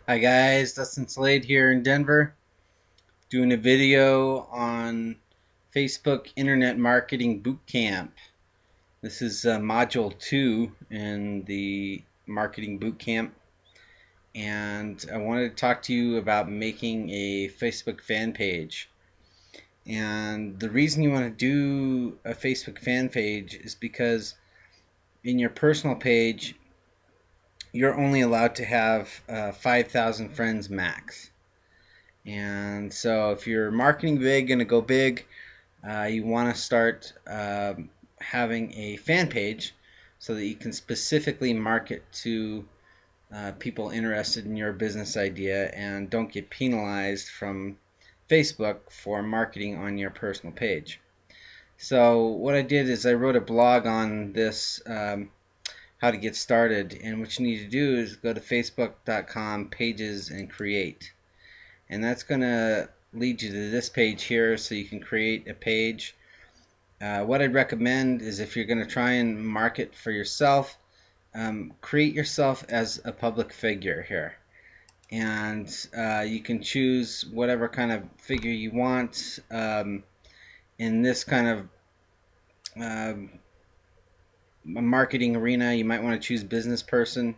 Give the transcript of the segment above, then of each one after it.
Hi guys, Dustin Slade here in Denver, doing a video on Facebook Internet Marketing Bootcamp. This is Module 2 in the Marketing Bootcamp, and I wanted to talk to you about making a Facebook fan page. And the reason you want to do a Facebook fan page is because in your personal page, you're only allowed to have 5,000 friends max. And so if you're marketing big, going to go big, you want to start having a fan page so that you can specifically market to people interested in your business idea and don't get penalized from Facebook for marketing on your personal page. So what I did is I wrote a blog on this, how to get started, and what you need to do is go to facebook.com pages and create. And that's going to lead you to this page here so you can create a page. What I'd recommend is if you're going to try and market for yourself, create yourself as a public figure here. And you can choose whatever kind of figure you want. In this kind of marketing arena, you might want to choose business person.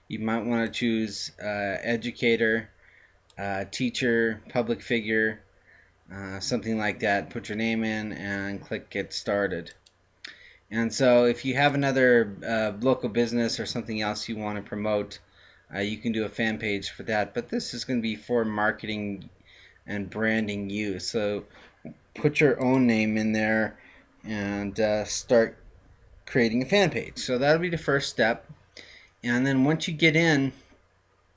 You might want to choose educator, teacher, public figure, something like that. Put your name in and click get started. And so if you have another local business or something else you want to promote, you can do a fan page for that. But this is going to be for marketing and branding use. So put your own name in there and start creating a fan page. So that'll be the first step. And then once you get in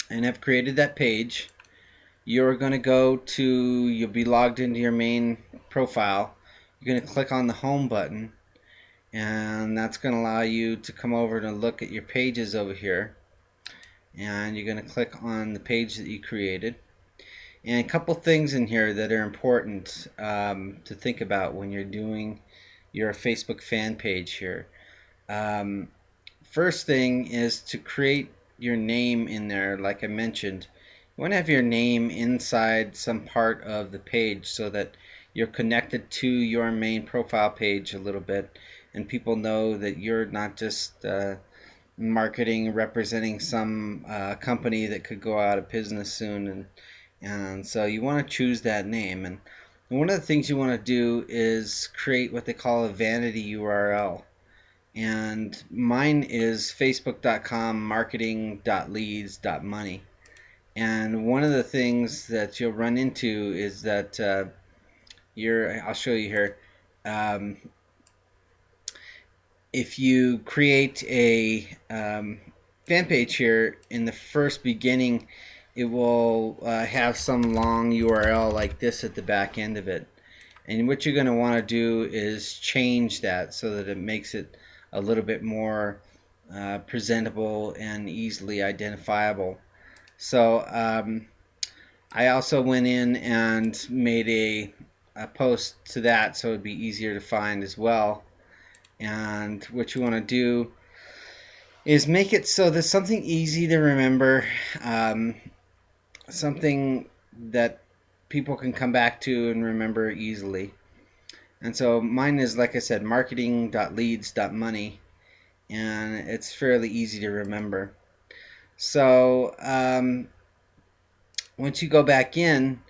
and have created that page, you're going to you'll be logged into your main profile. You're going to click on the home button, and that's going to allow you to come over and look at your pages over here. And you're going to click on the page that you created. And a couple things in here that are important to think about when you're doing your Facebook fan page here. First thing is to create your name in there, like I mentioned. You want to have your name inside some part of the page so that you're connected to your main profile page a little bit, and people know that you're not just marketing, representing some company that could go out of business soon, and so you want to choose that name. And one of the things you want to do is create what they call a vanity URL. And mine is facebook.com marketing.leads.money. And one of the things that you'll run into is that I'll show you here. If you create a fan page here in the first beginning, it will have some long URL like this at the back end of it. And what you're going to want to do is change that so that it makes it a little bit more presentable and easily identifiable. So I also went in and made a post to that so it'd be easier to find as well. And what you want to do is make it so there's something easy to remember, something that people can come back to and remember easily. And so mine is, like I said, marketing.leads.money, and it's fairly easy to remember. So once you go back in,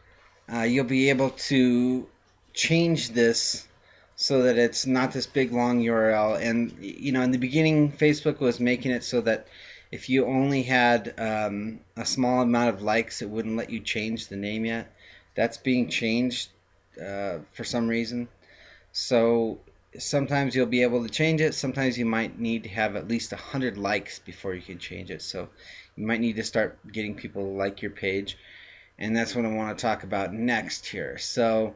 you'll be able to change this so that it's not this big long URL. And in the beginning, Facebook was making it so that if you only had a small amount of likes, it wouldn't let you change the name yet. That's being changed for some reason. So sometimes you'll be able to change it. Sometimes you might need to have at least 100 likes before you can change it. So you might need to start getting people to like your page. And that's what I want to talk about next here. So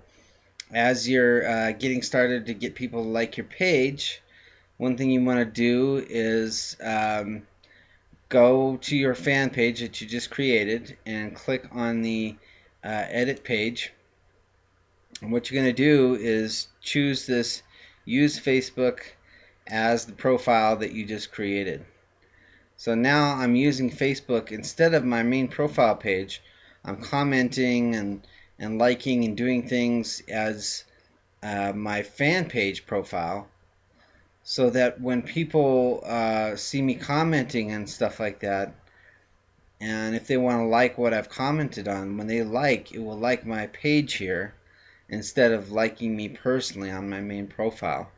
as you're getting started to get people to like your page, one thing you want to do is go to your fan page that you just created and click on the edit page. And what you're going to do is choose this use Facebook as the profile that you just created. So now I'm using Facebook instead of my main profile page. I'm commenting and liking and doing things as my fan page profile, so that when people see me commenting and stuff like that, and if they want to like what I've commented on, when they like, it will like my page here instead of liking me personally on my main profile.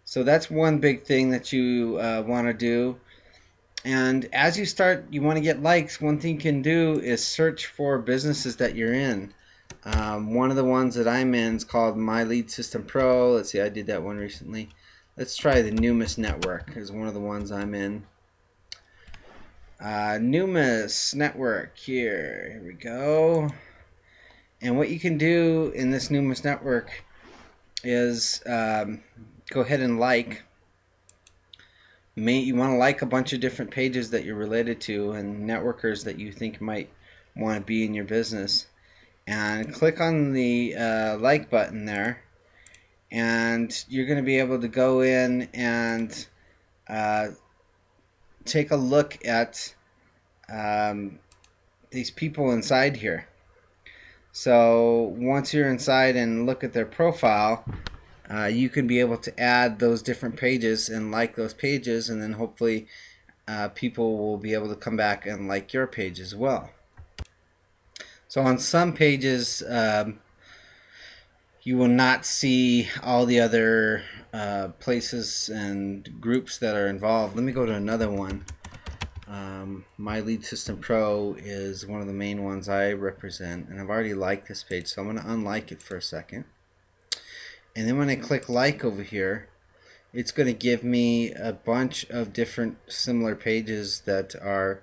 So that's one big thing that you want to do. And as you start, you want to get likes. One thing you can do is search for businesses that you're in. One of the ones that I'm in is called My Lead System Pro. Let's see, I did that one recently. Let's try the Numis Network is one of the ones I'm in. Numis Network here. Here we go. And what you can do in this Numis Network is go ahead and like. You want to like a bunch of different pages that you're related to and networkers that you think might want to be in your business. And click on the like button there. And you're going to be able to go in and take a look at these people inside here. So once you're inside and look at their profile, you can be able to add those different pages and like those pages, and then hopefully people will be able to come back and like your page as well. So on some pages, you will not see all the other places and groups that are involved. Let me go to another one. My Lead System Pro is one of the main ones I represent, and I've already liked this page, so I'm going to unlike it for a second. And then when I click like over here, it's going to give me a bunch of different similar pages that are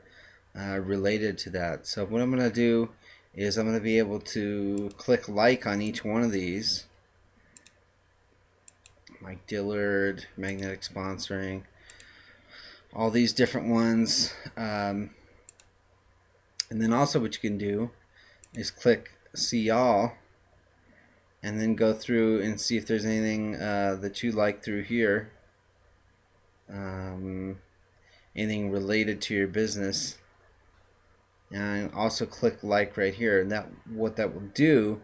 related to that. So what I'm going to do is I'm going to be able to click like on each one of these. Mike Dillard, Magnetic Sponsoring, all these different ones. And then also what you can do is click see all, and then go through and see if there's anything that you like through here, anything related to your business, and also click like right here. And that what that will do,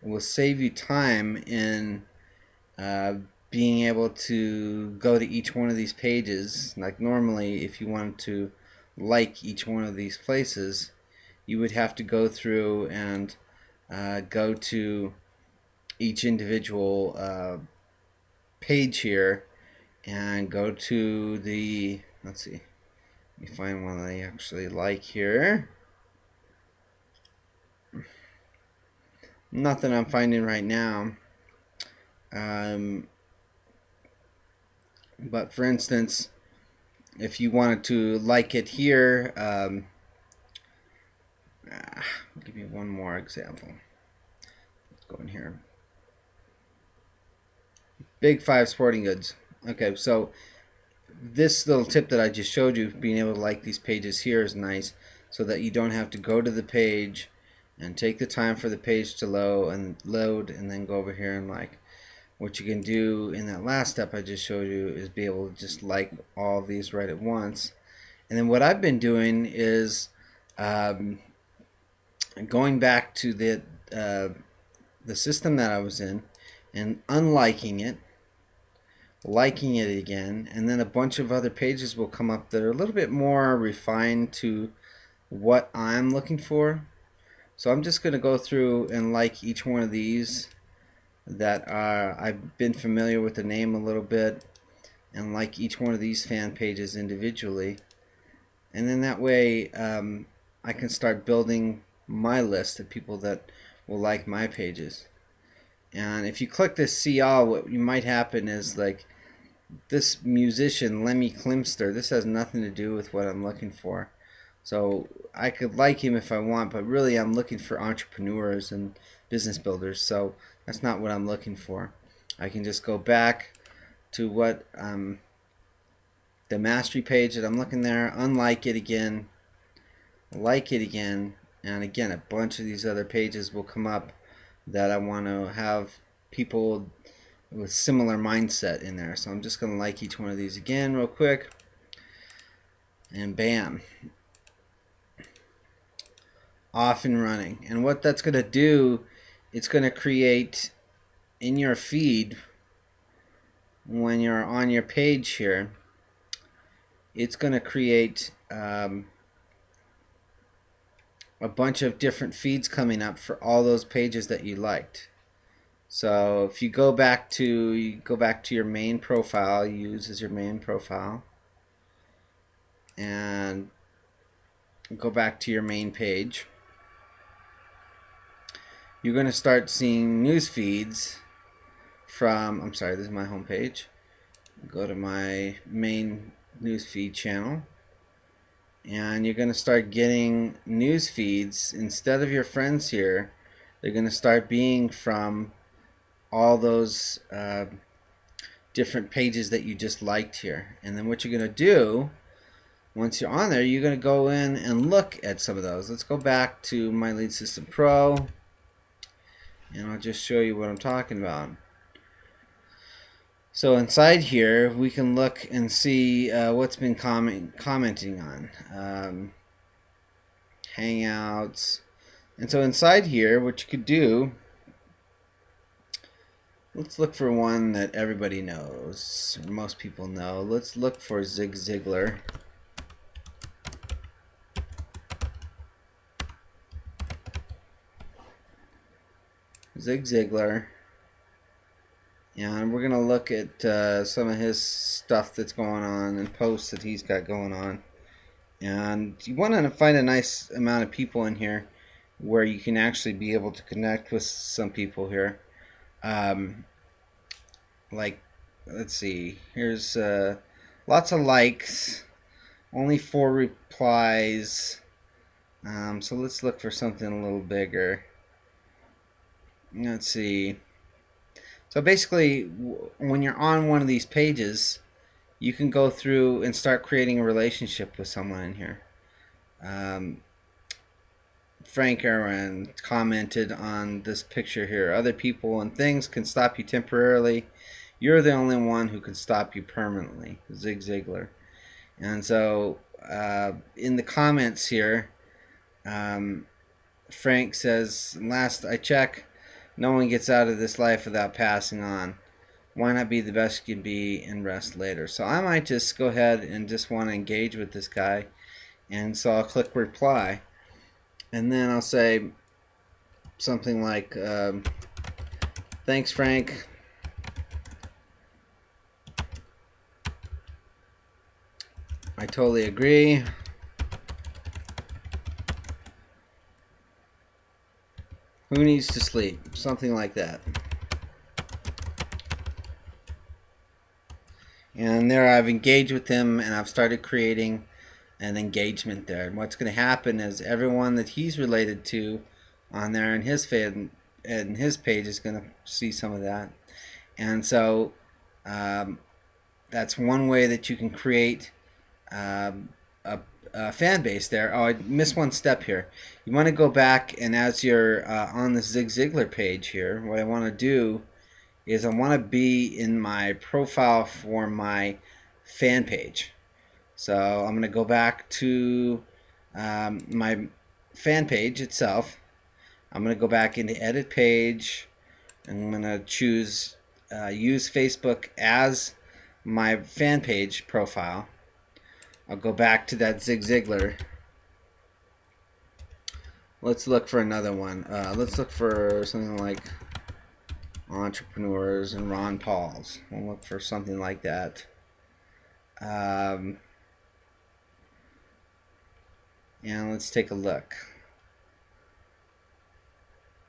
it will save you time in being able to go to each one of these pages. Like normally, if you wanted to like each one of these places, you would have to go through and go to each individual page here and go to the, let's see, let me find one that I actually like here. Nothing I'm finding right now. But for instance, if you wanted to like it here, I'll give you one more example. Let's go in here. Big Five Sporting Goods. Okay, so this little tip that I just showed you, being able to like these pages here, is nice, so that you don't have to go to the page and take the time for the page to load and then go over here and like. What you can do in that last step I just showed you is be able to just like all of these right at once. And then what I've been doing is going back to the system that I was in and unliking it, liking it again, and then a bunch of other pages will come up that are a little bit more refined to what I'm looking for. So I'm just going to go through and like each one of these that I've been familiar with the name a little bit, and like each one of these fan pages individually, and then that way I can start building my list of people that will like my pages. And if you click this see all, what you might happen is like this musician Lemmy Klimster, this has nothing to do with what I'm looking for. So I could like him if I want, but really I'm looking for entrepreneurs and business builders, so that's not what I'm looking for. I can just go back to what the mastery page that I'm looking there, unlike it again, like it again, and again a bunch of these other pages will come up that I want to have people with similar mindset in there. So I'm just going to like each one of these again real quick. And bam, off and running. And what that's going to do, it's going to create in your feed when you're on your page here, it's going to create a bunch of different feeds coming up for all those pages that you liked. So if you go back to your main profile, use as your main profile, and go back to your main page, you're going to start seeing news feeds from, I'm sorry, this is my home page. Go to my main news feed channel, and you're going to start getting news feeds instead of your friends here. They're going to start being from all those different pages that you just liked here. And then what you're going to do once you're on there, you're going to go in and look at some of those. Let's go back to My Lead System Pro, and I'll just show you what I'm talking about. So inside here, we can look and see what's been commenting on. Hangouts. And so inside here, what you could do, let's look for one that everybody knows, or most people know. Let's look for Zig Ziglar. Zig Ziglar. And we're going to look at some of his stuff that's going on and posts that he's got going on. And you want to find a nice amount of people in here where you can actually be able to connect with some people here. Like, let's see, here's lots of likes, only 4 replies. So let's look for something a little bigger. Let's see. So basically, when you're on one of these pages, you can go through and start creating a relationship with someone in here. Frank Aaron commented on this picture here. Other people and things can stop you temporarily. You're the only one who can stop you permanently. Zig Ziglar. And so in the comments here, Frank says, last I check, no one gets out of this life without passing on. Why not be the best you can be and rest later? So I might just go ahead and just want to engage with this guy. And so I'll click reply. And then I'll say something like, thanks, Frank. I totally agree. Who needs to sleep? Something like that. And there I've engaged with him, and I've started creating an engagement there. And what's going to happen is everyone that he's related to on there in his feed and his page is going to see some of that. And so that's one way that you can create a fan base there. Oh, I missed one step here. You want to go back, and as you're on the Zig Ziglar page here, what I want to do is I want to be in my profile for my fan page. So I'm going to go back to my fan page itself. I'm going to go back into edit page. I'm going to choose use Facebook as my fan page profile. I'll go back to that Zig Ziglar. Let's look for another one. Let's look for something like entrepreneurs and Ron Paul's. We'll look for something like that. And let's take a look.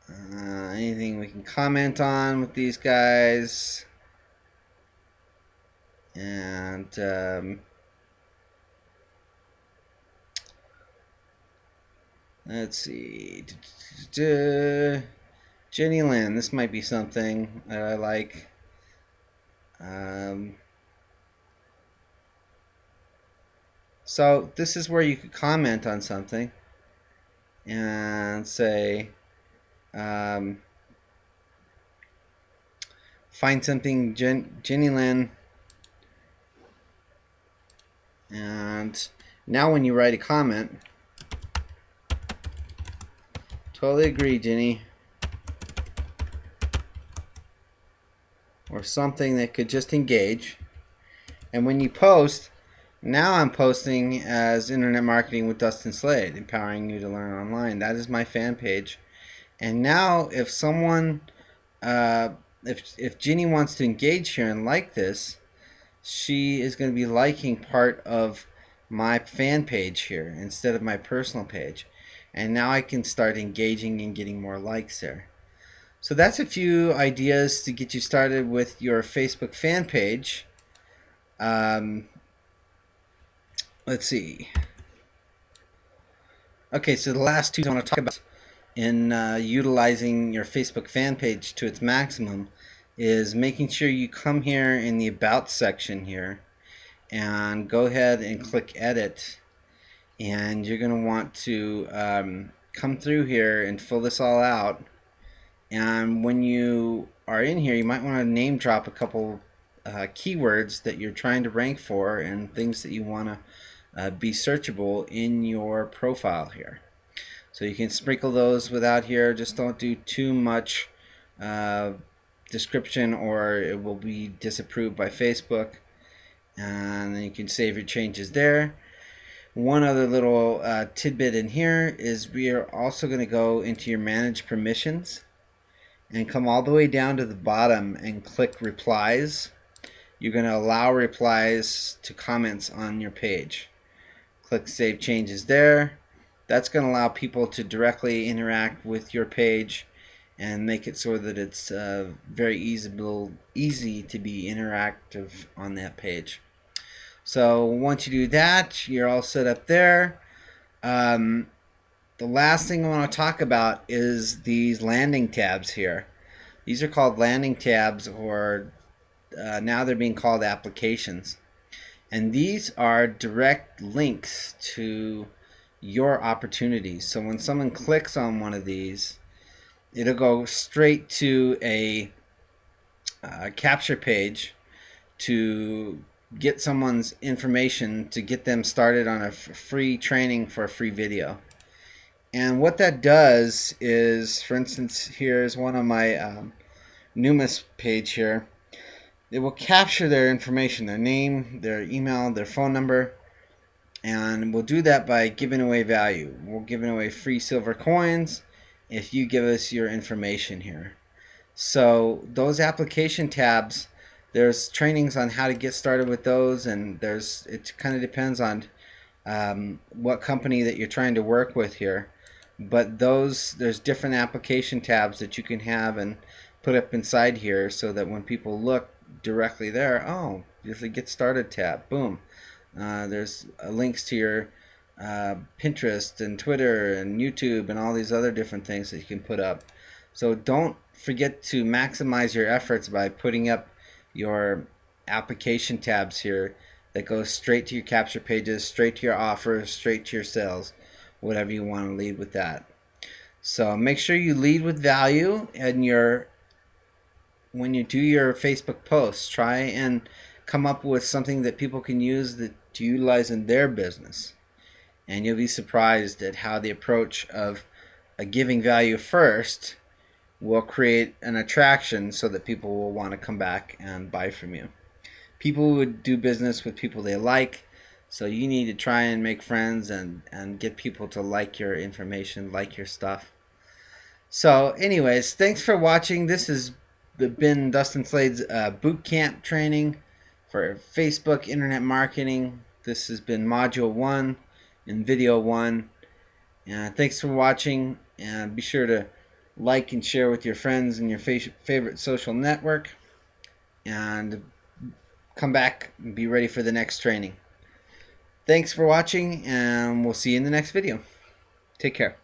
Anything we can comment on with these guys. And let's see. Jenny Lynn, this might be something that I like. So this is where you could comment on something and say, find something Jenny Lynn, and Now when you write a comment, totally agree, Jenny, or something that could just engage. And when you post, now I'm posting as Internet Marketing with Dustin Slade, empowering you to learn online. That is my fan page. And now if someone, if Ginny wants to engage here and like this, she is going to be liking part of my fan page here instead of my personal page. And now I can start engaging and getting more likes there. So that's a few ideas to get you started with your Facebook fan page. Let's see. Okay, so the last two I want to talk about in utilizing your Facebook fan page to its maximum is making sure you come here in the About section here and go ahead and click Edit. And you're going to want to come through here and fill this all out. And when you are in here, you might want to name drop a couple keywords that you're trying to rank for and things that you want to be searchable in your profile here. So you can sprinkle those without here. Just don't do too much description or it will be disapproved by Facebook. And then you can save your changes there. One other little tidbit in here is we are also going to go into your manage permissions and come all the way down to the bottom and click replies. You're going to allow replies to comments on your page. Click save changes there. That's going to allow people to directly interact with your page and make it so that it's very easy to be interactive on that page. So once you do that, you're all set up there. The last thing I want to talk about is these landing tabs here. These are called landing tabs, or now they're being called applications. And these are direct links to your opportunities. So when someone clicks on one of these, it'll go straight to a capture page to get someone's information to get them started on a free training for a free video. And what that does is, for instance, here's one of my Numis page here. It will capture their information, their name, their email, their phone number, and we'll do that by giving away value. We're giving away free silver coins if you give us your information here. So those application tabs, there's trainings on how to get started with those, and it kind of depends on what company that you're trying to work with here. But there's different application tabs that you can have and put up inside here so that when people look directly there, oh, there's a get started tab, boom. There's links to your Pinterest and Twitter and YouTube and all these other different things that you can put up. So don't forget to maximize your efforts by putting up your application tabs here that goes straight to your capture pages, straight to your offers, straight to your sales, whatever you want to lead with that. So make sure you lead with value in when you do your Facebook posts. Try and come up with something that people can use to utilize in their business. And you'll be surprised at how the approach of giving value first will create an attraction so that people will want to come back and buy from you. People would do business with people they like, so you need to try and make friends and get people to like your information, like your stuff. So anyways, thanks for watching. This has been Dustin Slade's boot camp training for Facebook internet marketing. This has been module 1 in video 1. And thanks for watching, and be sure to like and share with your friends in your favorite social network, and come back and be ready for the next training. Thanks for watching, and we'll see you in the next video. Take care.